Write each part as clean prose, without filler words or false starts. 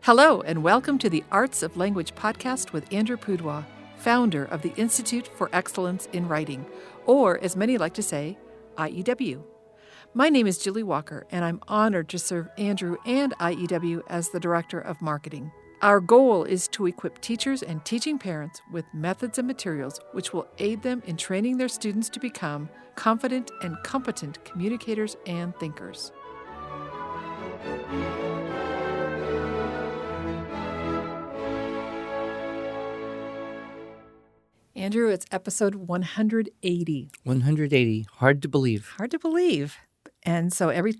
Hello, and welcome to the Arts of Language podcast with Andrew Pudewa, founder of the Institute for Excellence in Writing, or as many like to say, IEW. My name is Julie Walker, and I'm honored to serve Andrew and IEW as the Director of Marketing. Our goal is to equip teachers and teaching parents with methods and materials which will aid them in training their students to become confident and competent communicators and thinkers. Andrew, it's episode 180. 180. Hard to believe. Hard to believe. And so every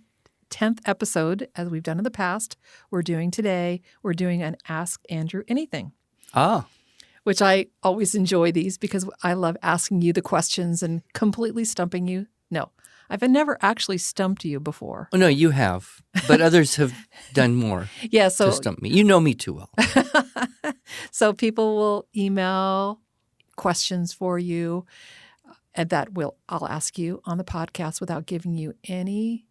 10th episode, as we've done in the past, we're doing an Ask Andrew Anything. Which I always enjoy these because I love asking you the questions and completely stumping you. No, I've never actually stumped you before. Oh, no, you have. But others have done more to stump me. You know me too well. So people will email questions for you and I'll ask you on the podcast without giving you any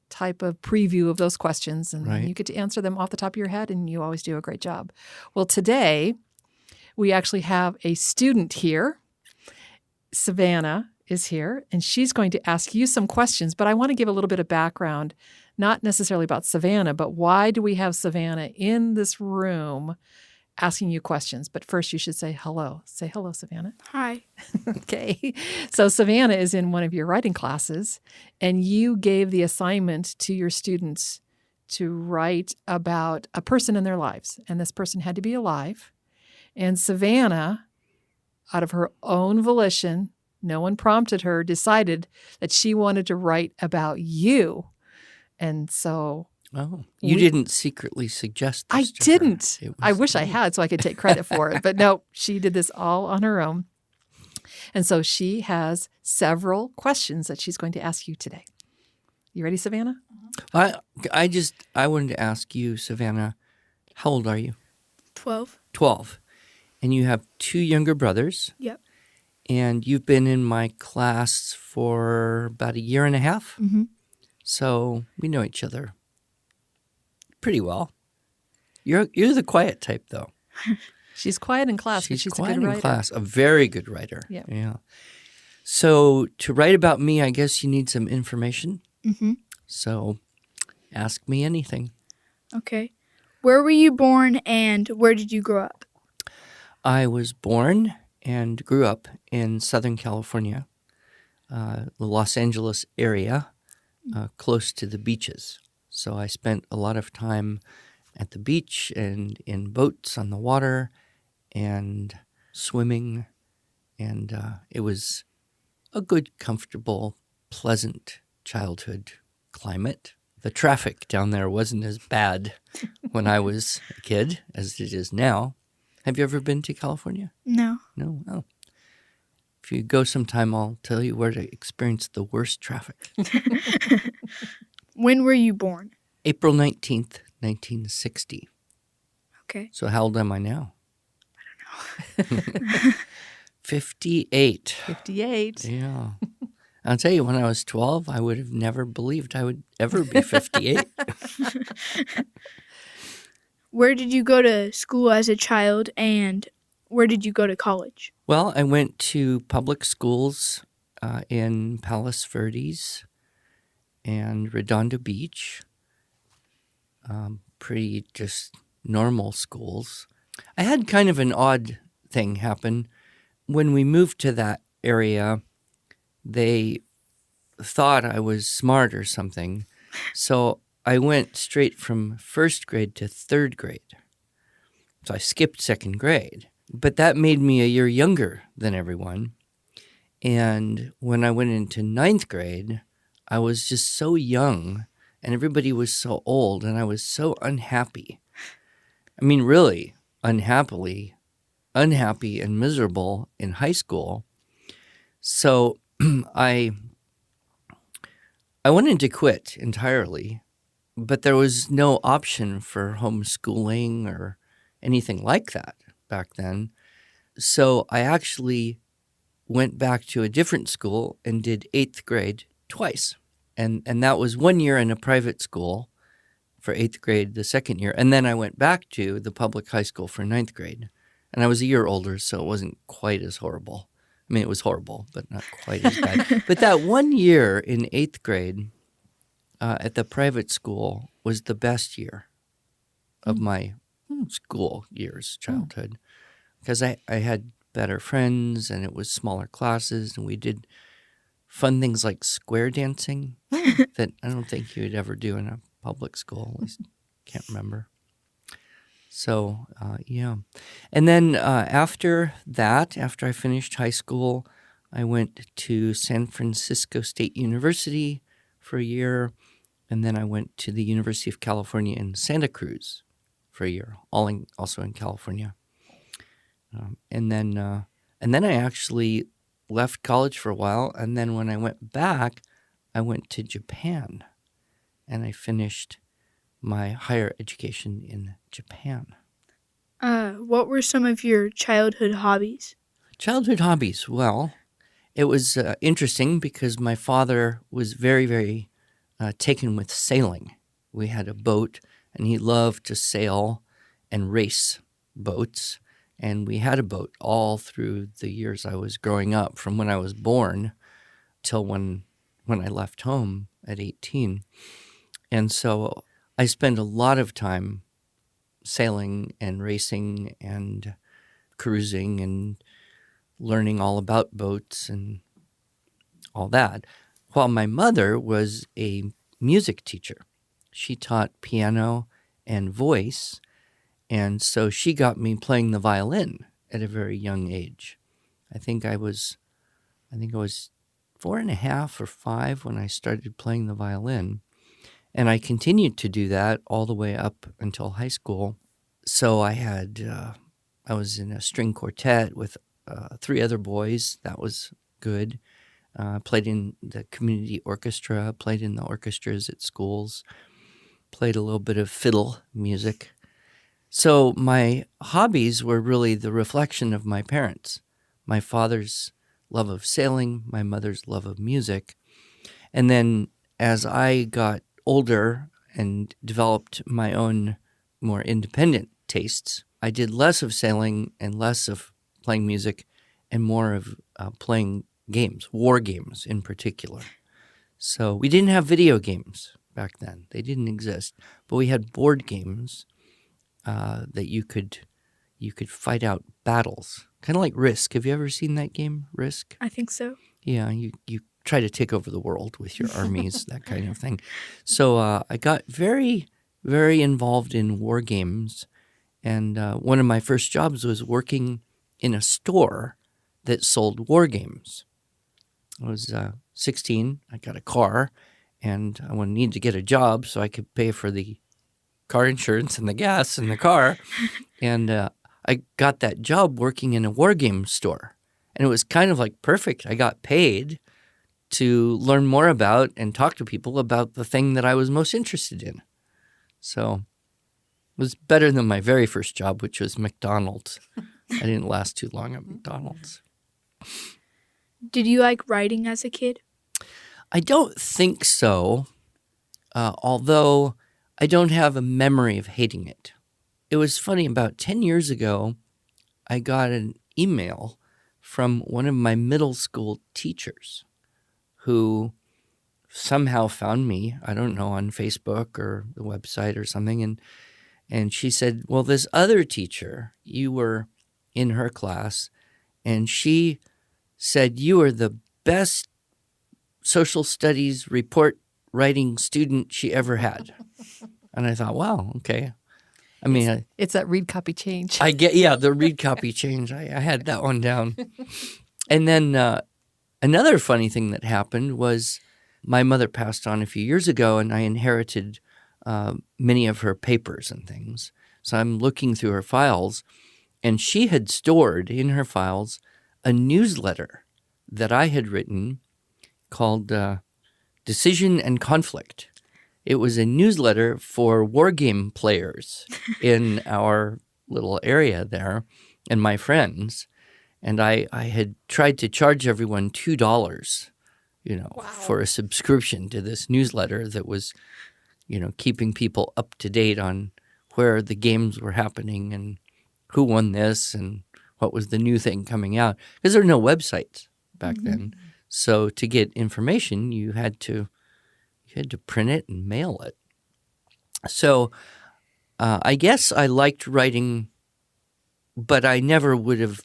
type of preview of those questions. And Right. You get to answer them off the top of your head, and you always do a great job. Well, today we actually have a student here. Savannah is here, and she's going to ask you some questions. But I want to give a little bit of background, not necessarily about Savannah, but why do we have Savannah in this room asking you questions? But first you should say hello. Say hello, Savannah. Hi. Okay. So Savannah is in one of your writing classes, and you gave the assignment to your students to write about a person in their lives. And this person had to be alive. And Savannah, out of her own volition, no one prompted her, decided that she wanted to write about you. And so Oh, you didn't secretly suggest this I to didn't. her. I wish I had so I could take credit for it. But no, she did this all on her own. And so she has several questions that she's going to ask you today. You ready, Savannah? I wanted to ask you, Savannah, how old are you? 12. 12. And you have two younger brothers. Yep. And you've been in my class for about a year and a half. Mm-hmm. So we know each other pretty well. You're the quiet type, though. She's quiet in class, but she's quiet a good writer. in class, a very good writer. Yep. Yeah. So to write about me, I guess you need some information. Mm-hmm. So ask me anything. Okay. Where were you born and where did you grow up? I was born and grew up in Southern California, the Los Angeles area, close to the beaches. So I spent a lot of time at the beach and in boats on the water and swimming. And it was a good, comfortable, pleasant childhood climate. The traffic down there wasn't as bad when I was a kid as it is now. Have you ever been to California? No. No? Oh. If you go sometime, I'll tell you where to experience the worst traffic. When were you born? April 19th, 1960. Okay. So how old am I now? I don't know. 58. 58. Yeah. I'll tell you, when I was 12, I would have never believed I would ever be 58. Where did you go to school as a child and where did you go to college? Well, I went to public schools in Palos Verdes and Redondo Beach. Pretty just normal schools. I had kind of an odd thing happen. When we moved to that area, they thought I was smart or something. So I went straight from first grade to third grade. So I skipped second grade. But that made me a year younger than everyone. And when I went into ninth grade, I was just so young and everybody was so old and I was so unhappy. I mean, really unhappy and miserable in high school. So I wanted to quit entirely, but there was no option for homeschooling or anything like that back then. So I actually went back to a different school and did 8th grade twice. And that was 1 year in a private school for 8th grade the second year. And then I went back to the public high school for 9th grade. And I was a year older, so it wasn't quite as horrible. I mean, it was horrible, but not quite as bad. But that 1 year in 8th grade at the private school was the best year of my school years, childhood, because I had better friends and it was smaller classes and we did fun things like square dancing that I don't think you would ever do in a public school. At least can't remember. So, yeah. And then after that, after I finished high school, I went to San Francisco State University for a year. And then I went to the University of California in Santa Cruz for a year, also in California. And then I actually left college for a while. And then when I went back, I went to Japan. And I finished my higher education in Japan. What were some of your childhood hobbies? Childhood hobbies. Well, it was interesting because my father was very, very taken with sailing. We had a boat, and he loved to sail and race boats. And we had a boat all through the years I was growing up, from when I was born till when I left home at 18. And so I spent a lot of time sailing and racing and cruising and learning all about boats and all that, while my mother was a music teacher. She taught piano and voice, and so she got me playing the violin at a very young age. I think I was 4.5 or 5 when I started playing the violin. And I continued to do that all the way up until high school. So I was in a string quartet with 3 other boys. That was good. Played in the community orchestra, played in the orchestras at schools, played a little bit of fiddle music. So my hobbies were really the reflection of my parents. My father's love of sailing, my mother's love of music. And then as I got older and developed my own more independent tastes, I did less of sailing and less of playing music and more of playing games, war games in particular. So we didn't have video games back then. They didn't exist. But we had board games that you could fight out battles, kind of like Risk. Have you ever seen that game, Risk? I think so. Yeah, you try to take over the world with your armies, that kind of thing. So I got very, very involved in war games. And one of my first jobs was working in a store that sold war games. I was 16. I got a car, and I needed to get a job so I could pay for the car insurance and the gas in the car. And I got that job working in a war game store. And it was kind of like perfect. I got paid to learn more about and talk to people about the thing that I was most interested in. So it was better than my very first job, which was McDonald's. I didn't last too long at McDonald's. Did you like writing as a kid? I don't think so, although I don't have a memory of hating it. It was funny, about 10 years ago, I got an email from one of my middle school teachers who somehow found me, I don't know, on Facebook or the website or something, and she said, well, this other teacher, you were in her class, and she said you were the best social studies report writing student she ever had. And I thought, wow, okay. I mean, it's that read, copy, change. the read, copy, change. I had that one down. And then another funny thing that happened was my mother passed on a few years ago, and I inherited many of her papers and things. So I'm looking through her files, and she had stored in her files a newsletter that I had written called Decision and Conflict. It was a newsletter for war game players in our little area there and my friends. And I had tried to charge everyone $2, for a subscription to this newsletter that was, keeping people up to date on where the games were happening and who won this and what was the new thing coming out. Because there were no websites back then. So to get information, you had to print it and mail it. So I guess I liked writing, but I never would have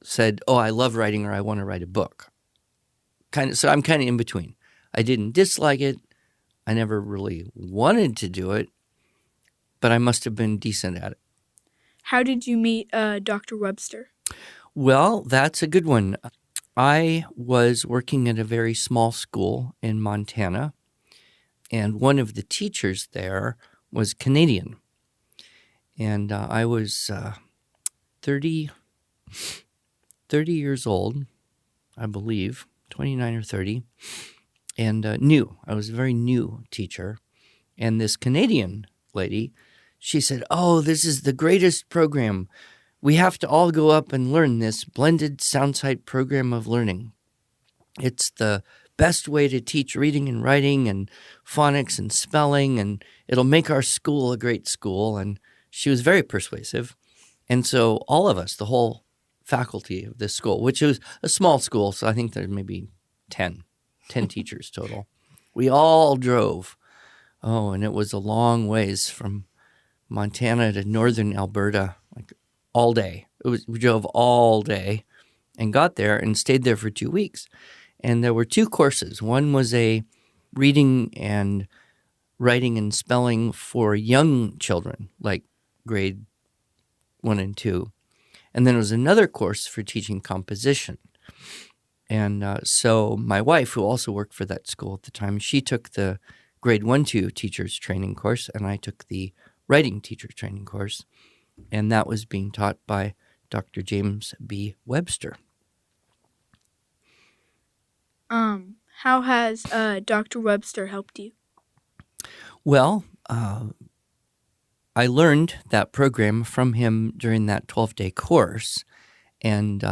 said, oh, I love writing or I want to write a book. So I'm kind of in between. I didn't dislike it. I never really wanted to do it, but I must have been decent at it. How did you meet Dr. Webster? Well, that's a good one. I was working at a very small school in Montana, and one of the teachers there was Canadian. And I was 30 years old, I believe, 29 or 30, and new. I was a very new teacher. And this Canadian lady, she said, oh, this is the greatest program. We have to all go up and learn this blended soundside program of learning. It's the best way to teach reading and writing and phonics and spelling, and it'll make our school a great school. And she was very persuasive. And so all of us, the whole faculty of this school, which was a small school, so I think there's maybe 10 teachers total, we all drove. Oh, and it was a long ways from Montana to northern Alberta, like all day. We drove all day and got there and stayed there for 2 weeks. And there were 2 courses. One was a reading and writing and spelling for young children, like grade 1 and 2. And then there was another course for teaching composition. And so my wife, who also worked for that school at the time, she took the grade 1-2 teacher's training course, and I took the writing teacher training course. And that was being taught by Dr. James B. Webster. How has Dr. Webster helped you? Well, I learned that program from him during that 12-day course, and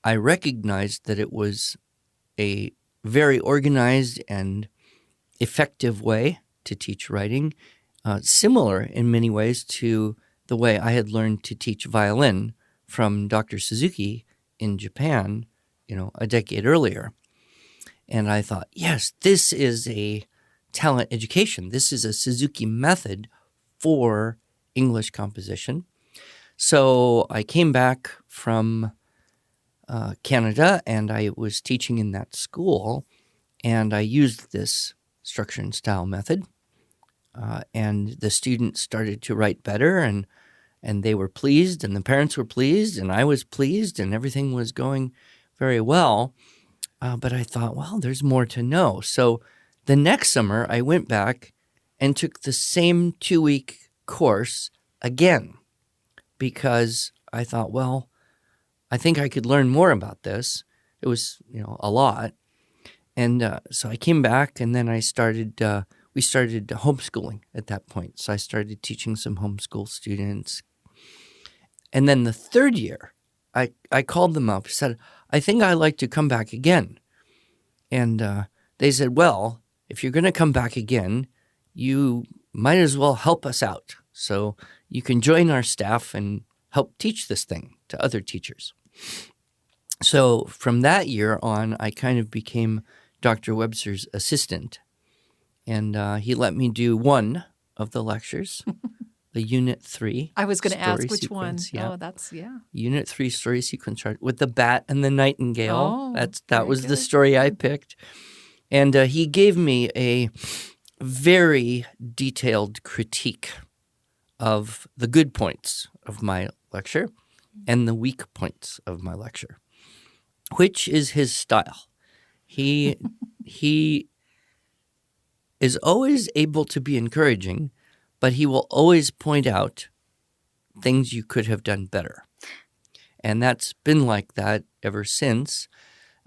I recognized that it was a very organized and effective way to teach writing, similar in many ways to the way I had learned to teach violin from Dr. Suzuki in Japan, a decade earlier. And I thought, yes, this is a talent education. This is a Suzuki method for English composition. So I came back from Canada, and I was teaching in that school, and I used this structure and style method, and the students started to write better, and they were pleased, and the parents were pleased, and I was pleased, and everything was going very well. But I thought, well, there's more to know. So the next summer, I went back and took the same 2-week course again, because I thought, well, I think I could learn more about this. It was, a lot. And so I came back, and then we started homeschooling at that point. So I started teaching some homeschool students. And then the third year, I called them up, said, I think I'd like to come back again. And they said, well, if you're going to come back again, you might as well help us out. So you can join our staff and help teach this thing to other teachers. So from that year on, I kind of became Dr. Webster's assistant. And he let me do one of the lectures, the Unit 3. I was going to ask which sequence. one. Yeah. Oh, that's, yeah. Unit 3 story sequence chart with the bat and the nightingale. Oh, that was very the good. story I picked. And he gave me a very detailed critique of the good points of my lecture and the weak points of my lecture, which is his style. He is always able to be encouraging, but he will always point out things you could have done better. And that's been like that ever since.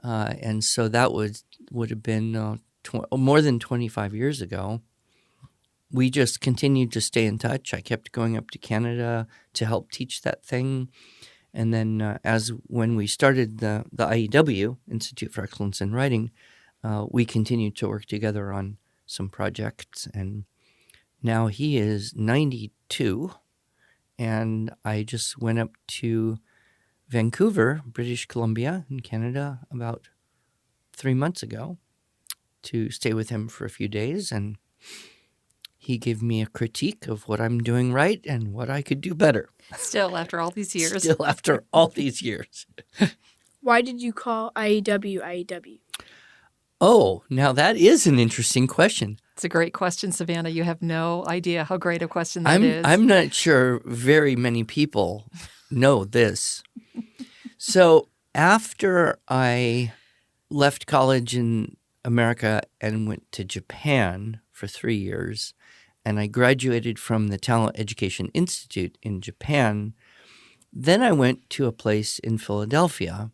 And so that would have been more than 25 years ago. We just continued to stay in touch. I kept going up to Canada to help teach that thing. And then when we started the IEW, Institute for Excellence in Writing, we continued to work together on some projects. And Now he is 92, and I just went up to Vancouver, British Columbia in Canada about 3 months ago to stay with him for a few days, and he gave me a critique of what I'm doing right and what I could do better. Still, after all these years. Still after all these years. Why did you call IEW IEW? Oh, now that is an interesting question. It's a great question, Savannah. You have no idea how great a question that is. I'm not sure very many people know this. So after I left college in America and went to Japan for 3 years, and I graduated from the Talent Education Institute in Japan, then I went to a place in Philadelphia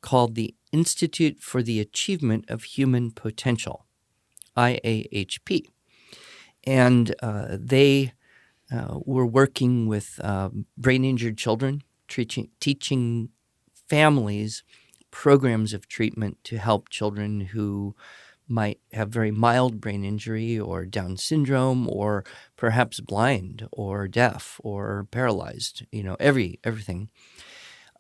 called the Institute for the Achievement of Human Potential, IAHP. And they were working with brain-injured children, teaching families programs of treatment to help children who might have very mild brain injury or Down syndrome or perhaps blind or deaf or paralyzed, everything.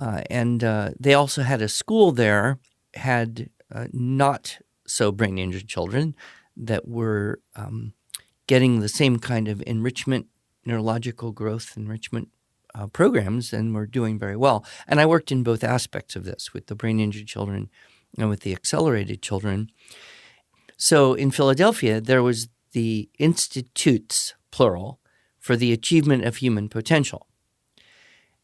And they also had a school there, had not so brain injured children that were getting the same kind of enrichment, neurological growth enrichment programs, and were doing very well. And I worked in both aspects of this, with the brain injured children and with the accelerated children. So in Philadelphia, there was the institutes, plural, for the achievement of human potential.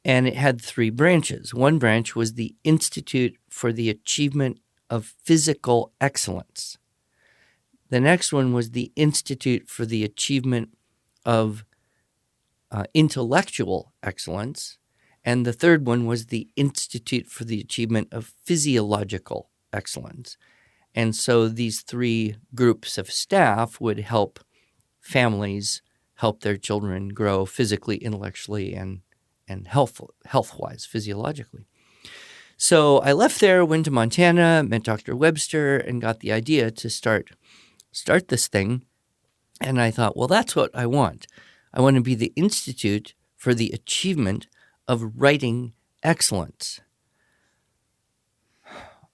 And it had 3 branches. One branch was the Institute for the Achievement of Physical Excellence. The next one was the Institute for the Achievement of Intellectual Excellence. And the third one was the Institute for the Achievement of Physiological Excellence. And so these 3 groups of staff would help families help their children grow physically, intellectually, and health-wise, physiologically. So I left there, went to Montana, met Dr. Webster, and got the idea to start this thing. And I thought, well, that's what I want. I want to be the Institute for the Achievement of Writing Excellence.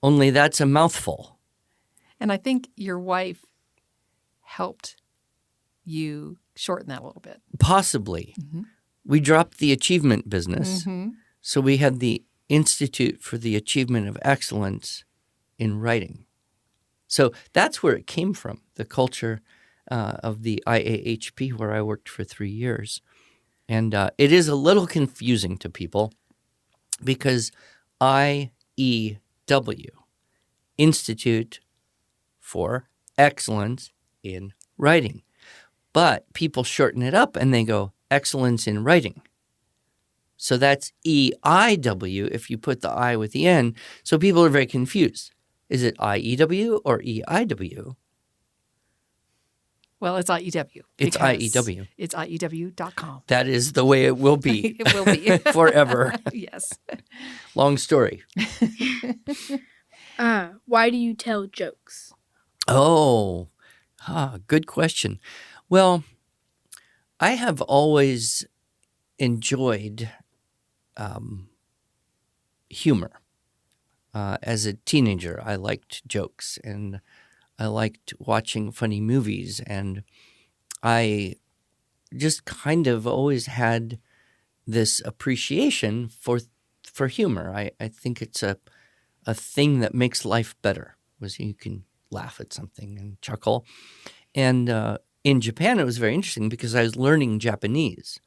Only that's a mouthful. And I think your wife helped you shorten that a little bit. Possibly. Mm-hmm. We dropped the achievement business. Mm-hmm. So we had the Institute for the Achievement of Excellence in Writing. So that's where it came from, the culture of the IAHP, where I worked for 3 years. And it is a little confusing to people because IEW, Institute for Excellence in Writing. But people shorten it up and they go, Excellence in Writing. So that's EIW if you put the I with the N. So people are very confused. Is it IEW or EIW? Well, it's IEW. It's IEW. It's IEW.com. That is the way it will be. It will be. Forever. Yes. Long story. Why do you tell jokes? Oh, good question. Well, I have always enjoyed humor. As a teenager, I liked jokes and I liked watching funny movies, and I just kind of always had this appreciation for humor. I think it's a thing that makes life better, was you can laugh at something and chuckle. And in Japan, it was very interesting because I was learning Japanese.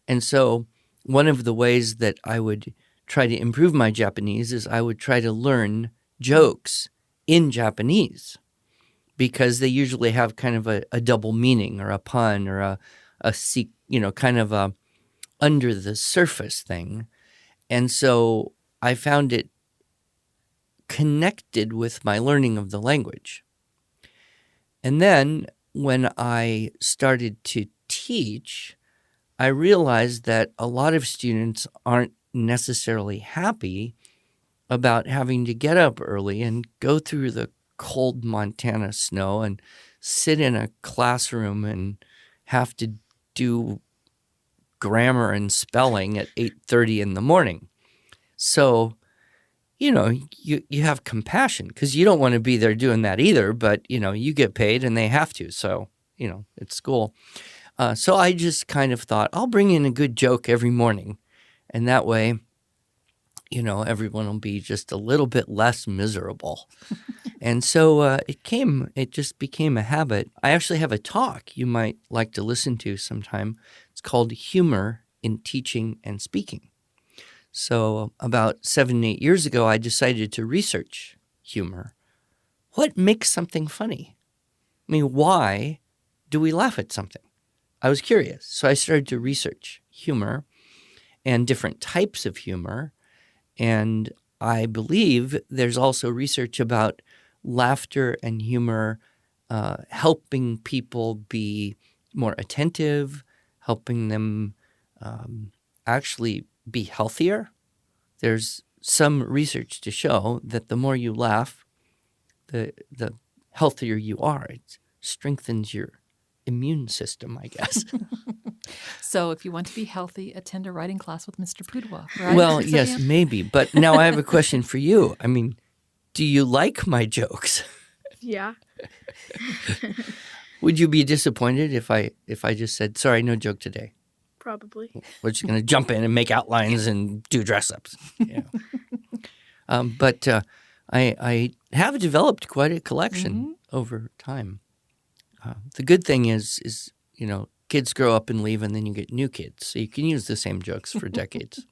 And so one of the ways that I would try to improve my Japanese is I would try to learn jokes in Japanese, because they usually have kind of a double meaning or a pun or a kind of a under the surface thing. And so I found it connected with my learning of the language. And then when I started to teach, I realized that a lot of students aren't necessarily happy about having to get up early and go through the cold Montana snow and sit in a classroom and have to do grammar and spelling at 8:30 in the morning. So, you have compassion because you don't want to be there doing that either, but, you get paid and they have to. So, it's school. So I just kind of thought, I'll bring in a good joke every morning. And that way, everyone will be just a little bit less miserable. And so it just became a habit. I actually have a talk you might like to listen to sometime. It's called Humor in Teaching and Speaking. So about 7, 8 years ago, I decided to research humor. What makes something funny? I mean, why do we laugh at something? I was curious. So I started to research humor and different types of humor. And I believe there's also research about laughter and humor helping people be more attentive, helping them actually be healthier. There's some research to show that the more you laugh, the healthier you are. It strengthens your immune system, I guess. So if you want to be healthy, attend a writing class with Mr. Pudwa, right? Well, yes, maybe. But now I have a question for you. I mean, do you like my jokes? Yeah. Would you be disappointed if I just said, sorry, no joke today? Probably. We're just going to jump in and make outlines and do dress-ups. Yeah. But I have developed quite a collection over time. The good thing is kids grow up and leave, and then you get new kids. So you can use the same jokes for decades.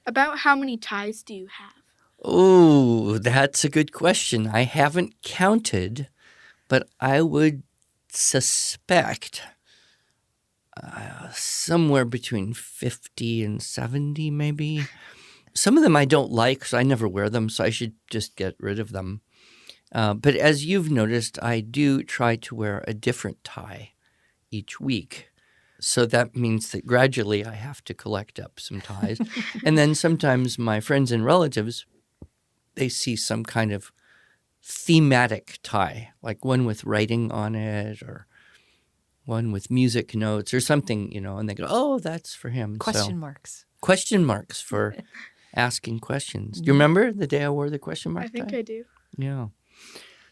About how many ties do you have? Oh, that's a good question. I haven't counted, but I would suspect somewhere between 50 and 70 maybe. Some of them I don't like, so I never wear them, so I should just get rid of them. But as you've noticed, I do try to wear a different tie each week. So that means that gradually I have to collect up some ties. And then sometimes my friends and relatives, they see some kind of thematic tie, like one with writing on it or one with music notes or something, and they go, oh, that's for him. Question marks. Question marks for asking questions. Do you remember the day I wore the question mark I think tie? I do. Yeah.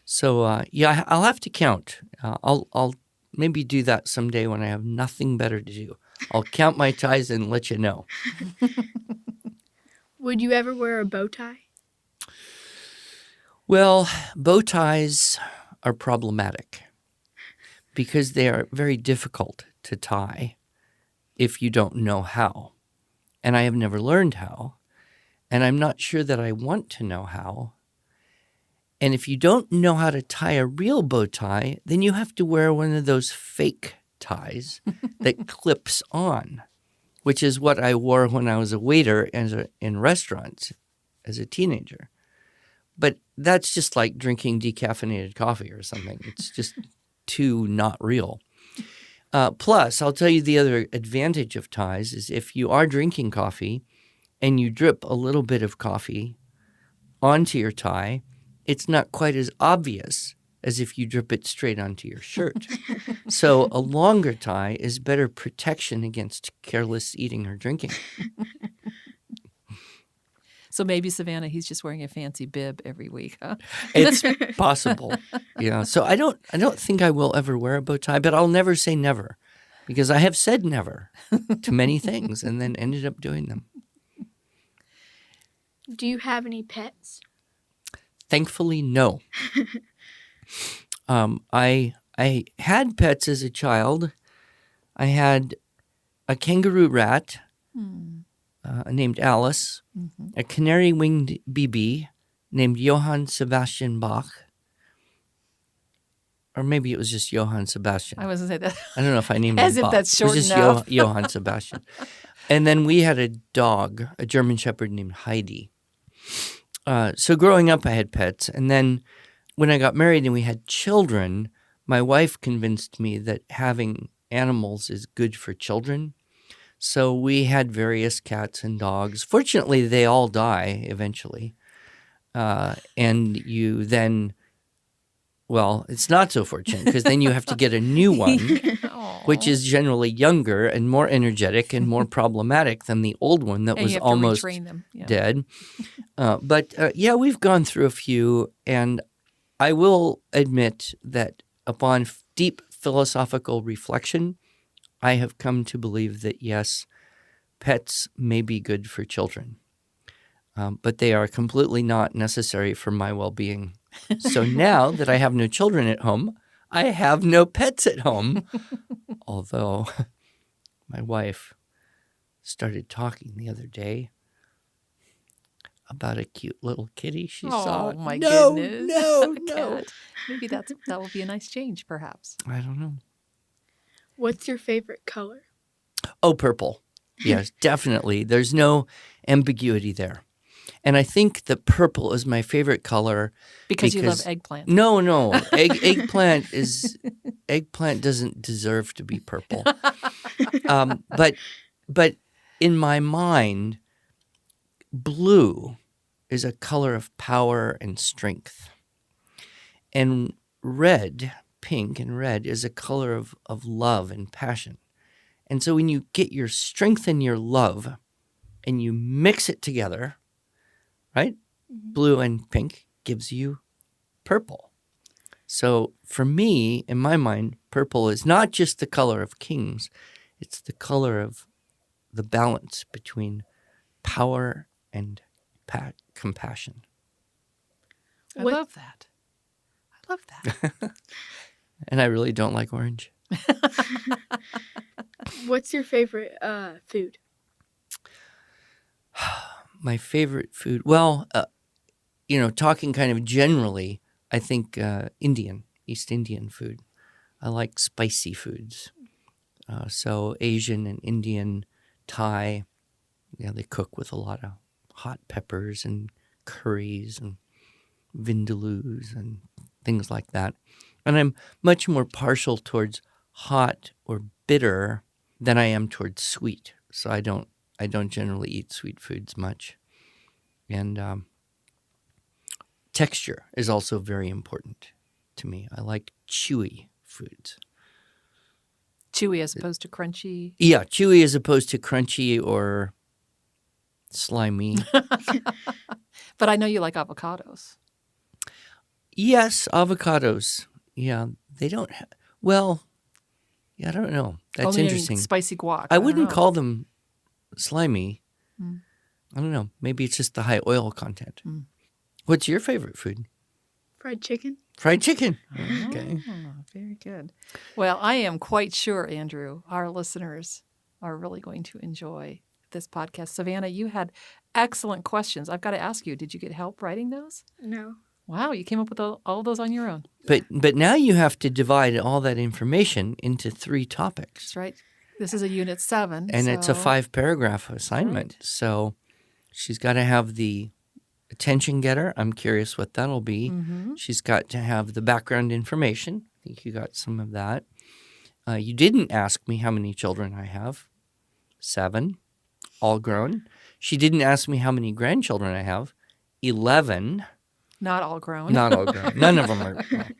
So, I'll have to count. I'll maybe do that someday when I have nothing better to do. I'll count my ties and let you know. Would you ever wear a bow tie? Well, bow ties are problematic because they are very difficult to tie if you don't know how. And I have never learned how. And I'm not sure that I want to know how. And if you don't know how to tie a real bow tie, then you have to wear one of those fake ties that clips on, which is what I wore when I was a waiter in restaurants as a teenager. But that's just like drinking decaffeinated coffee or something. It's just too not real. Plus, I'll tell you the other advantage of ties is if you are drinking coffee and you drip a little bit of coffee onto your tie, it's not quite as obvious as if you drip it straight onto your shirt. So a longer tie is better protection against careless eating or drinking. So maybe, Savannah, he's just wearing a fancy bib every week, huh? It's possible. Yeah. So I don't think I will ever wear a bow tie, but I'll never say never because I have said never to many things and then ended up doing them. Do you have any pets? Thankfully, no. I had pets as a child. I had a kangaroo rat named Alice, a canary-winged BB named Johann Sebastian Bach, or maybe it was just Johann Sebastian. I wasn't saying that. I don't know if I named As him if Bach. that's It was short just enough. Johann Sebastian. And then we had a dog, a German Shepherd named Heidi. So growing up, I had pets. And then when I got married and we had children, my wife convinced me that having animals is good for children. So we had various cats and dogs. Fortunately, they all die eventually. And you then, Well, it's not so fortunate because then you have to get a new one, which is generally younger and more energetic and more problematic than the old one that And was you have almost to retrain them. Yeah. dead. But we've gone through a few, and I will admit that upon deep philosophical reflection, I have come to believe that, yes, pets may be good for children, but they are completely not necessary for my well-being. So now that I have no children at home, I have no pets at home. Although my wife started talking the other day about a cute little kitty she saw. Oh, my No, goodness. no, A no. cat. Maybe that will be a nice change, perhaps. I don't know. What's your favorite color? Oh, purple. Yes, definitely. There's no ambiguity there. And I think that purple is my favorite color. Because you love eggplant. No. Eggplant doesn't deserve to be purple. But in my mind, blue is a color of power and strength. And red, pink and red, is a color of love and passion. And so when you get your strength and your love and you mix it together, right? Mm-hmm. Blue and pink gives you purple. So for me, in my mind, purple is not just the color of kings. It's the color of the balance between power and compassion. I love that. And I really don't like orange. What's your favorite food? My favorite food? Well, talking kind of generally, I think East Indian food. I like spicy foods. So Asian and Indian, Thai, they cook with a lot of hot peppers and curries and vindaloos and things like that. And I'm much more partial towards hot or bitter than I am towards sweet. So I don't generally eat sweet foods much. And texture is also very important to me. I like chewy foods. Chewy as opposed to crunchy? Yeah, chewy as opposed to crunchy or slimy. But I know you like avocados. Yes, avocados. Yeah, they don't have... Well, yeah, I don't know. That's interesting. Spicy guac. I wouldn't call them slimy. I don't know. Maybe it's just the high oil content. What's your favorite food? Fried chicken. Fried chicken. Okay. Oh, very good. Well, I am quite sure, Andrew, our listeners are really going to enjoy this podcast. Savannah, you had excellent questions. I've got to ask you, did you get help writing those? No. Wow, you came up with all of those on your own. But now you have to divide all that information into 3 topics. That's right. This is a Unit 7. And it's a 5-paragraph assignment. Right. So she's got to have the attention getter. I'm curious what that'll be. Mm-hmm. She's got to have the background information. I think you got some of that. You didn't ask me how many children I have. 7, all grown. She didn't ask me how many grandchildren I have. 11. Not all grown. Not all grown. None of them are grown.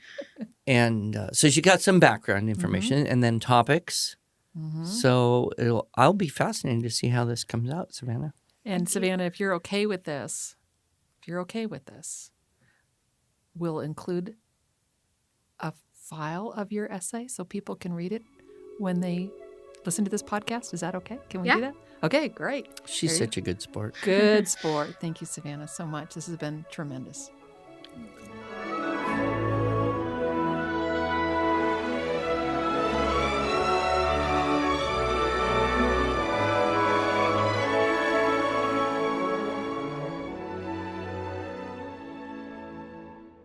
And so she got some background information and then topics. Mm-hmm. So I'll be fascinated to see how this comes out, Savannah. And Savannah, if you're okay with this, we'll include a file of your essay so people can read it when they listen to this podcast. Is that okay? Can we do that? Okay, great. She's such a good sport. Good sport. Thank you, Savannah, so much. This has been tremendous.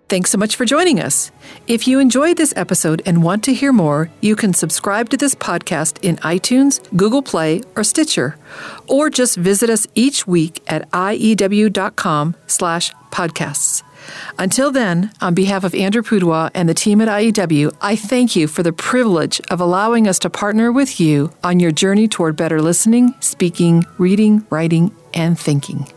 Thanks so much for joining us. If you enjoyed this episode and want to hear more, you can subscribe to this podcast in iTunes, Google Play, or Stitcher, or just visit us each week at iew.com/podcasts. Until then, on behalf of Andrew Pudewa and the team at IEW, I thank you for the privilege of allowing us to partner with you on your journey toward better listening, speaking, reading, writing, and thinking.